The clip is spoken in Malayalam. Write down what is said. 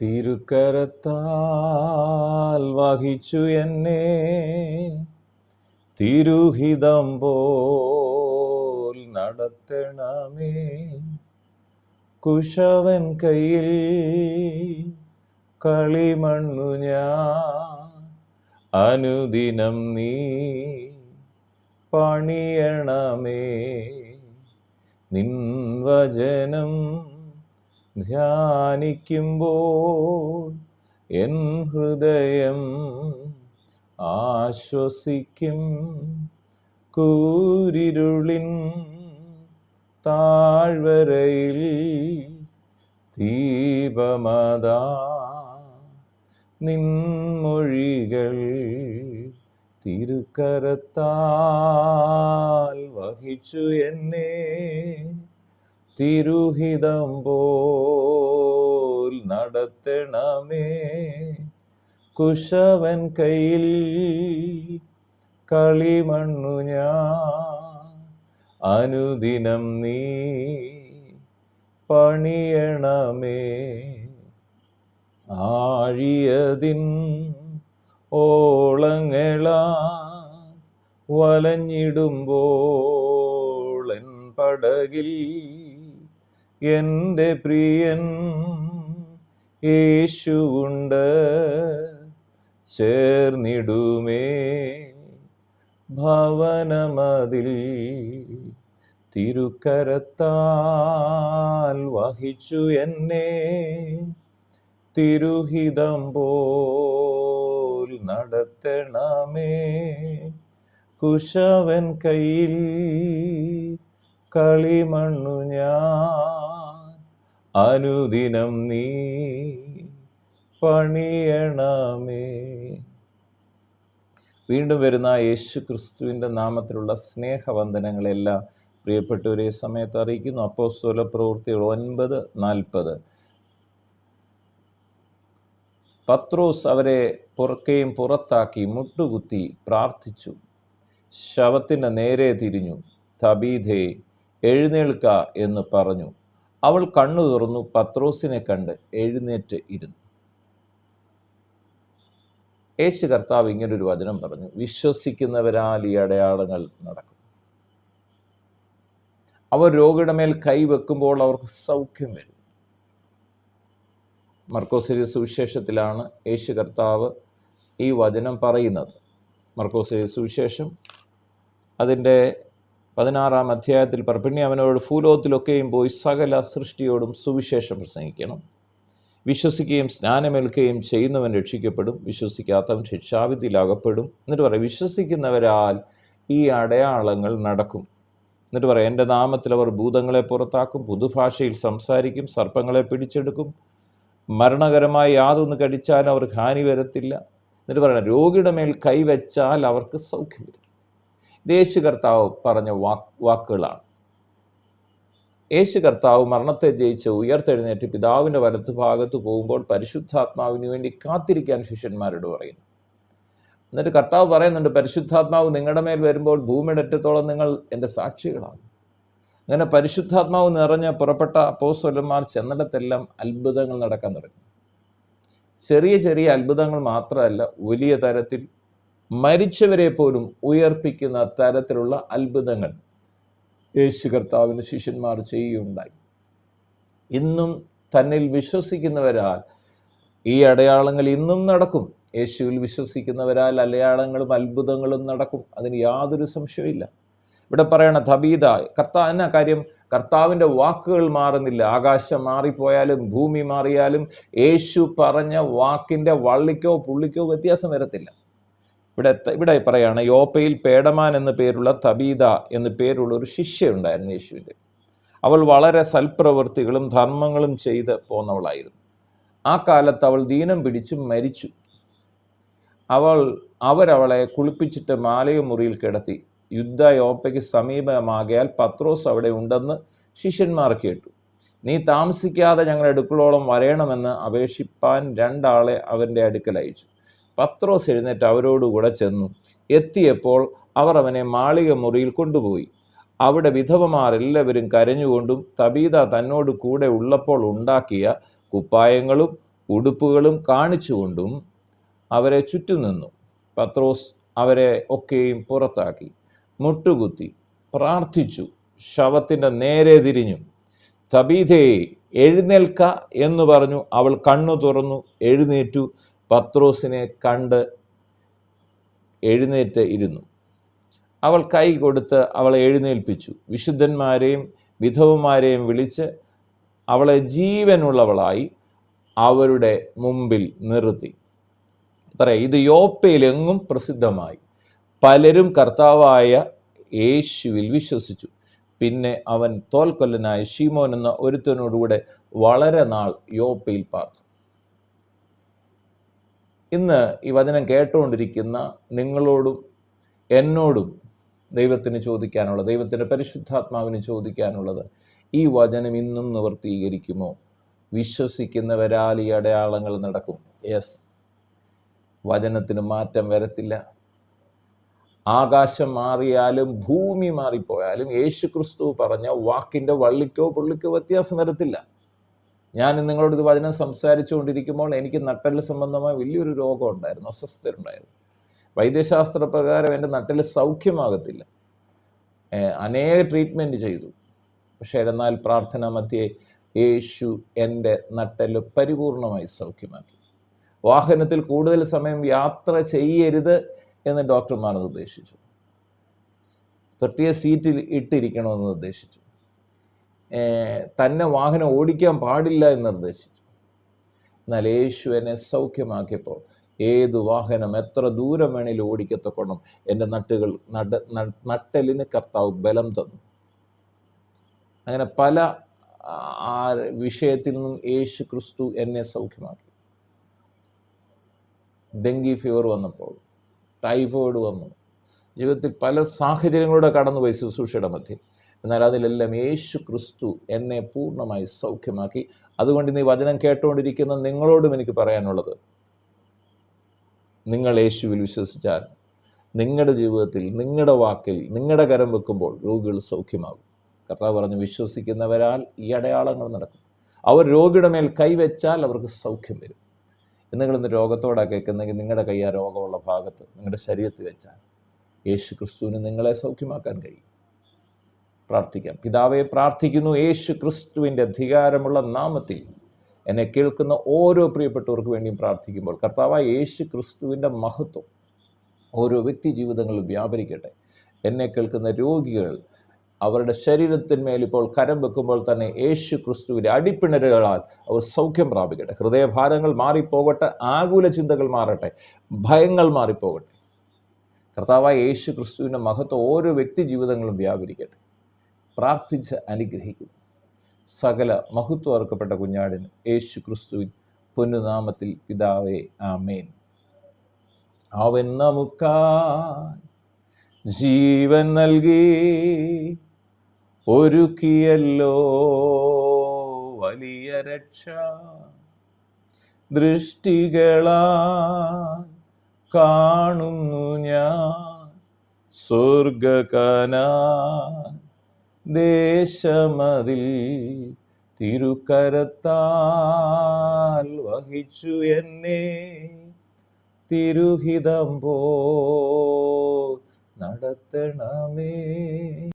തിരുക്കരത്താൽ വഹിച്ചു എന്നെ തിരുഹിതം പോൽ നടത്തണമേ. കുശവൻ കയ്യിൽ കളിമണ്ണു ഞാൻ, അനുദിനം നീ പണിയണമേ. നിൻ വചനം ധ്യാനിക്കുമ്പോൾ എൻ ഹൃദയം ആശ്വസിക്കും. കൂരിരുളിൻ താഴ്വരയിൽ ദീപമതാ നിൻമൊഴികൾ തിരുക്കരത്താൽ വഹിച്ചു എന്നെ തിരുഹിതം പോൽ നടത്തണമേ. കുശവൻ കയ്യിൽ കളിമണ്ണു ഞാൻ, അനുദിനം നീ പണിയണമേ. ആഴിയതിൻ ഓളങ്ങളാ വലഞ്ഞിടുമ്പോൾ എൻ പടകിൽ എൻ്റെ പ്രിയൻ യേശുവുണ്ട്. ചേർന്നിടുമേ ഭവനമതിൽ തിരുക്കരത്താൽ വഹിച്ചു എന്നെ തിരുഹിതം പോൽ നടത്തണമേ. കുശവൻ കയ്യിൽ കളിമണ്ണു ഞാൻ, അനുദിനം നീ പണിയണമേ. വീണ്ടും വരുന്ന യേശു ക്രിസ്തുവിൻ്റെ നാമത്തിലുള്ള സ്നേഹവന്ദനങ്ങളെല്ലാം പ്രിയപ്പെട്ടവരെ സമയത്ത് അറിയിക്കുന്നു. അപ്പോസ്തല പ്രവൃത്തികൾ 9:40. പത്രോസ് അവരെ പുറത്താക്കി മുട്ടുകുത്തി പ്രാർത്ഥിച്ചു. ശവത്തിൻ്റെ നേരെ തിരിഞ്ഞു, തബീഥേ എഴുന്നേൽക്ക എന്ന് പറഞ്ഞു. അവൾ കണ്ണു തുറന്നു, പത്രോസിനെ കണ്ട് എഴുന്നേറ്റ് ഇരുന്നു. യേശു കർത്താവ് ഇങ്ങനൊരു വചനം പറഞ്ഞു: വിശ്വസിക്കുന്നവരാൽ ഈ അടയാളങ്ങൾ നടക്കും. അവർ രോഗിയുടെ മേൽ കൈവെക്കുമ്പോൾ അവർക്ക് സൗഖ്യം വരും. മർക്കോസ് സുവിശേഷത്തിലാണ് യേശു കർത്താവ് ഈ വചനം പറയുന്നത്. മർക്കോസ് സുവിശേഷം അതിൻ്റെ 16-ാം അധ്യായത്തിൽ പിന്നെ അവനോട് ഭൂലോകത്തിലൊക്കെയും പോയി സകല സൃഷ്ടിയോടും സുവിശേഷം പ്രസംഗിക്കണം. വിശ്വസിക്കുകയും സ്നാനമേൽക്കുകയും ചെയ്യുന്നവൻ രക്ഷിക്കപ്പെടും, വിശ്വസിക്കാത്തവൻ ശിക്ഷാവിധിയിൽ അകപ്പെടും. എന്നിട്ട് പറയും, വിശ്വസിക്കുന്നവരാൽ ഈ അടയാളങ്ങൾ നടക്കും. എന്നിട്ട് പറയാം, എൻ്റെ നാമത്തിൽ അവർ ഭൂതങ്ങളെ പുറത്താക്കും, പുതുഭാഷയിൽ സംസാരിക്കും, സർപ്പങ്ങളെ പിടിച്ചെടുക്കും, മരണകരമായി യാതൊന്ന് കടിച്ചാലും അവർക്ക് ഹാനി വരത്തില്ല. എന്നിട്ട് പറയണം, രോഗിയുടെ മേൽ കൈവച്ചാൽ അവർക്ക് സൗഖ്യം വരും. യേശു കർത്താവ് പറഞ്ഞ വാക്കുകളാണ്. യേശു കർത്താവ് മരണത്തെ ജയിച്ച് ഉയർത്തെഴുന്നേറ്റ് പിതാവിൻ്റെ വലത്ത് ഭാഗത്ത് പോകുമ്പോൾ പരിശുദ്ധാത്മാവിന് വേണ്ടി കാത്തിരിക്കാൻ ശിഷ്യന്മാരോട് പറയുന്നു. എന്നിട്ട് കർത്താവ് പറയുന്നുണ്ട്, പരിശുദ്ധാത്മാവ് നിങ്ങളുടെ മേൽ വരുമ്പോൾ ഭൂമിയുടെ അറ്റത്തോളം നിങ്ങൾ എൻ്റെ സാക്ഷികളാകും. അങ്ങനെ പരിശുദ്ധാത്മാവ് നിറഞ്ഞ് പുറപ്പെട്ട അപ്പോസ്തലന്മാർ ചെന്നിടത്തെല്ലാം അത്ഭുതങ്ങൾ നടക്കാൻ തുടങ്ങി. ചെറിയ ചെറിയ അത്ഭുതങ്ങൾ മാത്രമല്ല, വലിയ തരത്തിൽ മരിച്ചവരെ പോലും ഉയർപ്പിക്കുന്ന തരത്തിലുള്ള അത്ഭുതങ്ങൾ യേശു കർത്താവിൻ്റെ ശിഷ്യന്മാർ ചെയ്യുകയുണ്ടായി. ഇന്നും തന്നിൽ വിശ്വസിക്കുന്നവരാൽ ഈ അടയാളങ്ങൾ ഇന്നും നടക്കും. യേശുവിൽ വിശ്വസിക്കുന്നവരാൽ അടയാളങ്ങളും അത്ഭുതങ്ങളും നടക്കും. അതിന് യാതൊരു സംശയമില്ല. ഇവിടെ പറയണ തബീഥ, എന്നാ കാര്യം? കർത്താവിൻ്റെ വാക്കുകൾ മാറുന്നില്ല. ആകാശം മാറിപ്പോയാലും ഭൂമി മാറിയാലും യേശു പറഞ്ഞ വാക്കിൻ്റെ വള്ളിക്കോ പുള്ളിക്കോ വ്യത്യാസം വരത്തില്ല. ഇവിടെ പറയാണ്, യോപ്പയിൽ പേടമാൻ എന്ന പേരുള്ള തബീഥ എന്ന് പേരുള്ള ഒരു ശിഷ്യ ഉണ്ടായിരുന്നു യേശുവിൻ്റെ. അവൾ വളരെ സൽപ്രവൃത്തികളും ധർമ്മങ്ങളും ചെയ്ത് പോന്നവളായിരുന്നു. ആ കാലത്ത് അവൾ ദീനം പിടിച്ച് മരിച്ചു. അവരവളെ കുളിപ്പിച്ചിട്ട് മാലയ മുറിയിൽ കിടത്തി. യോപ്പയ്ക്ക് സമീപമാകയാൽ പത്രോസ് അവിടെ ഉണ്ടെന്ന് ശിഷ്യന്മാർ കേട്ടു. നീ താമസിക്കാതെ ഞങ്ങളുടെ അടുക്കളോളം വരണമെന്ന് അപേക്ഷിപ്പാൻ 2 ആളെ അവൻ്റെ അടുക്കൽ അയച്ചു. പത്രോസ് എഴുന്നേറ്റ് അവരോടുകൂടെ ചെന്നു. എത്തിയപ്പോൾ അവർ അവനെ മാളിക മുറിയിൽ കൊണ്ടുപോയി. അവിടെ വിധവമാർ എല്ലാവരും കരഞ്ഞുകൊണ്ടും തബീഥ തന്നോട് കൂടെ ഉള്ളപ്പോൾ ഉണ്ടാക്കിയ കുപ്പായങ്ങളും ഉടുപ്പുകളും കാണിച്ചുകൊണ്ടും അവരെ ചുറ്റും നിന്നു. പത്രോസ് അവരെ ഒക്കെയും പുറത്താക്കി മുട്ടുകുത്തി പ്രാർത്ഥിച്ചു. ശവത്തിൻ്റെ നേരെ തിരിഞ്ഞു, തബീഥേ എഴുന്നേൽക്ക എന്ന് പറഞ്ഞു. അവൾ കണ്ണു തുറന്നു എഴുന്നേറ്റു. പത്രോസിനെ കണ്ട് എഴുന്നേറ്റ് ഇരുന്നു. അവൾ കൈ കൊടുത്ത് അവളെ എഴുന്നേൽപ്പിച്ചു. വിശുദ്ധന്മാരെയും വിധവമാരെയും വിളിച്ച് അവളെ ജീവനുള്ളവളായി അവരുടെ മുമ്പിൽ നിർത്തി. ഇത് യോപ്പയിലെങ്ങും പ്രസിദ്ധമായി. പലരും കർത്താവായ യേശുവിൽ വിശ്വസിച്ചു. പിന്നെ അവൻ തോൽക്കൊല്ലനായ ശീമോൻ എന്ന ഒരുത്തനോടുകൂടെ വളരെ നാൾ യോപ്പയിൽ പാർത്തു. ഇന്ന് ഈ വചനം കേട്ടുകൊണ്ടിരിക്കുന്ന നിങ്ങളോടും എന്നോടും ദൈവത്തിന് ചോദിക്കാനുള്ളത്, ദൈവത്തിൻ്റെ പരിശുദ്ധാത്മാവിന് ചോദിക്കാനുള്ളത്, ഈ വചനം ഇന്നും നിവർത്തീകരിക്കുമോ? വിശ്വസിക്കുന്നവരാൽ ഈ അടയാളങ്ങൾ നടക്കും. യെസ്, വചനത്തിന് മാറ്റം വരത്തില്ല. ആകാശം മാറിയാലും ഭൂമി മാറിപ്പോയാലും യേശു ക്രിസ്തു പറഞ്ഞ വാക്കിൻ്റെ വള്ളിക്കോ പുള്ളിക്കോ വ്യത്യാസം വരത്തില്ല. ഞാൻ നിങ്ങളോട് ഇത് വചനം സംസാരിച്ചുകൊണ്ടിരിക്കുമ്പോൾ എനിക്ക് നട്ടെല്ല് സംബന്ധമായ വലിയൊരു രോഗം ഉണ്ടായിരുന്നു, അസ്വസ്ഥരുണ്ടായിരുന്നു. വൈദ്യശാസ്ത്ര പ്രകാരം എൻ്റെ നട്ടെല്ല് സൗഖ്യമാകത്തില്ല. അനേക ട്രീറ്റ്മെൻറ്റ് ചെയ്തു. പക്ഷേ എന്നാൽ പ്രാർത്ഥന മധ്യേ യേശു എൻ്റെ നട്ടെല്ല് പരിപൂർണമായി സൗഖ്യമാക്കി. വാഹനത്തിൽ കൂടുതൽ സമയം യാത്ര ചെയ്യരുത് എന്ന് ഡോക്ടർമാർ നിർദ്ദേശിച്ചു. പ്രത്യേക സീറ്റിൽ ഇട്ടിരിക്കണമെന്ന് നിർദ്ദേശിച്ചു. തന്നെ വാഹനം ഓടിക്കാൻ പാടില്ല എന്ന് നിർദ്ദേശിച്ചു. എന്നാൽ യേശു എന്നെ സൗഖ്യമാക്കിയപ്പോൾ ഏത് വാഹനം എത്ര ദൂരം വേണേലും ഓടിക്കത്തക്കണം എൻ്റെ നട്ടെല്ലിന് കർത്താവ് ബലം തന്നു. അങ്ങനെ പല വിഷയത്തിൽ നിന്നും യേശു ക്രിസ്തു എന്നെ സൗഖ്യമാക്കി. ഡെങ്കി ഫീവർ വന്നപ്പോൾ, ടൈഫോയിഡ് വന്നു, ജീവിതത്തിൽ പല സാഹചര്യങ്ങളുടെ കടന്നുപോയി ശുശ്രൂഷയുടെ മധ്യേ. എന്നാൽ അതിലെല്ലാം യേശു ക്രിസ്തു എന്നെ പൂർണ്ണമായി സൗഖ്യമാക്കി. അതുകൊണ്ട് ഇന്ന് ഈ വചനം കേട്ടുകൊണ്ടിരിക്കുന്ന നിങ്ങളോടും എനിക്ക് പറയാനുള്ളത്, നിങ്ങൾ യേശുവിൽ വിശ്വസിച്ചാൽ നിങ്ങളുടെ ജീവിതത്തിൽ, നിങ്ങളുടെ വാക്കിൽ, നിങ്ങളുടെ കരം വെക്കുമ്പോൾ രോഗികൾ സൗഖ്യമാകും. കർത്താവ് പറഞ്ഞു, വിശ്വസിക്കുന്നവരാൽ ഈ അടയാളങ്ങൾ നടക്കും. അവർ രോഗിയുടെ മേൽ കൈവച്ചാൽ അവർക്ക് സൗഖ്യം വരും. നിങ്ങളിന്ന് രോഗത്തോടെ കേൾക്കുന്നെങ്കിൽ നിങ്ങളുടെ കൈ ആ രോഗമുള്ള ഭാഗത്ത് നിങ്ങളുടെ ശരീരത്തിൽ വെച്ചാൽ യേശു ക്രിസ്തുവിന് നിങ്ങളെ സൗഖ്യമാക്കാൻ കഴിയും. പ്രാർത്ഥിക്കാം. പിതാവേ, പ്രാർത്ഥിക്കുന്നു യേശു ക്രിസ്തുവിൻ്റെ അധികാരമുള്ള നാമത്തിൽ എന്നെ കേൾക്കുന്ന ഓരോ പ്രിയപ്പെട്ടവർക്ക് വേണ്ടിയും പ്രാർത്ഥിക്കുമ്പോൾ കർത്താവായ യേശു ക്രിസ്തുവിൻ്റെ മഹത്വം ഓരോ വ്യക്തി ജീവിതങ്ങളിൽ വ്യാപരിക്കട്ടെ. എന്നെ കേൾക്കുന്ന രോഗികൾ അവരുടെ ശരീരത്തിന്മേൽ ഇപ്പോൾ കരം വെക്കുമ്പോൾ തന്നെ യേശു ക്രിസ്തുവിൻ്റെ അടിപ്പിണരുകളാൽ അവർ സൗഖ്യം പ്രാപിക്കട്ടെ. ഹൃദയഭാരങ്ങൾ മാറിപ്പോകട്ടെ, ആകുല ചിന്തകൾ മാറട്ടെ, ഭയങ്ങൾ മാറിപ്പോകട്ടെ. കർത്താവായ യേശു ക്രിസ്തുവിൻ്റെ മഹത്വം ഓരോ വ്യക്തി ജീവിതങ്ങളും വ്യാപരിക്കട്ടെ. പ്രാർത്ഥിച്ച് അനുഗ്രഹിക്കുന്നു. സകല മഹത്വം അർക്കപ്പെട്ട കുഞ്ഞാടിന് യേശു ക്രിസ്തുവിൻ പൊന്നുനാമത്തിൽ പിതാവേ, ആമേൻ. അവൻ നമുക്കായി ജീവൻ നൽകി ഒരുക്കിയല്ലോ വലിയ രക്ഷ. ദൃഷ്ടികളാൽ കാണുന്നു ഞാൻ സ്വർഗകനാൻ ദേശമതിൽ തിരുക്കരത്താൽ വഹിച്ചു എന്നെ തിരുഹിതം പോ നടത്തണമേ.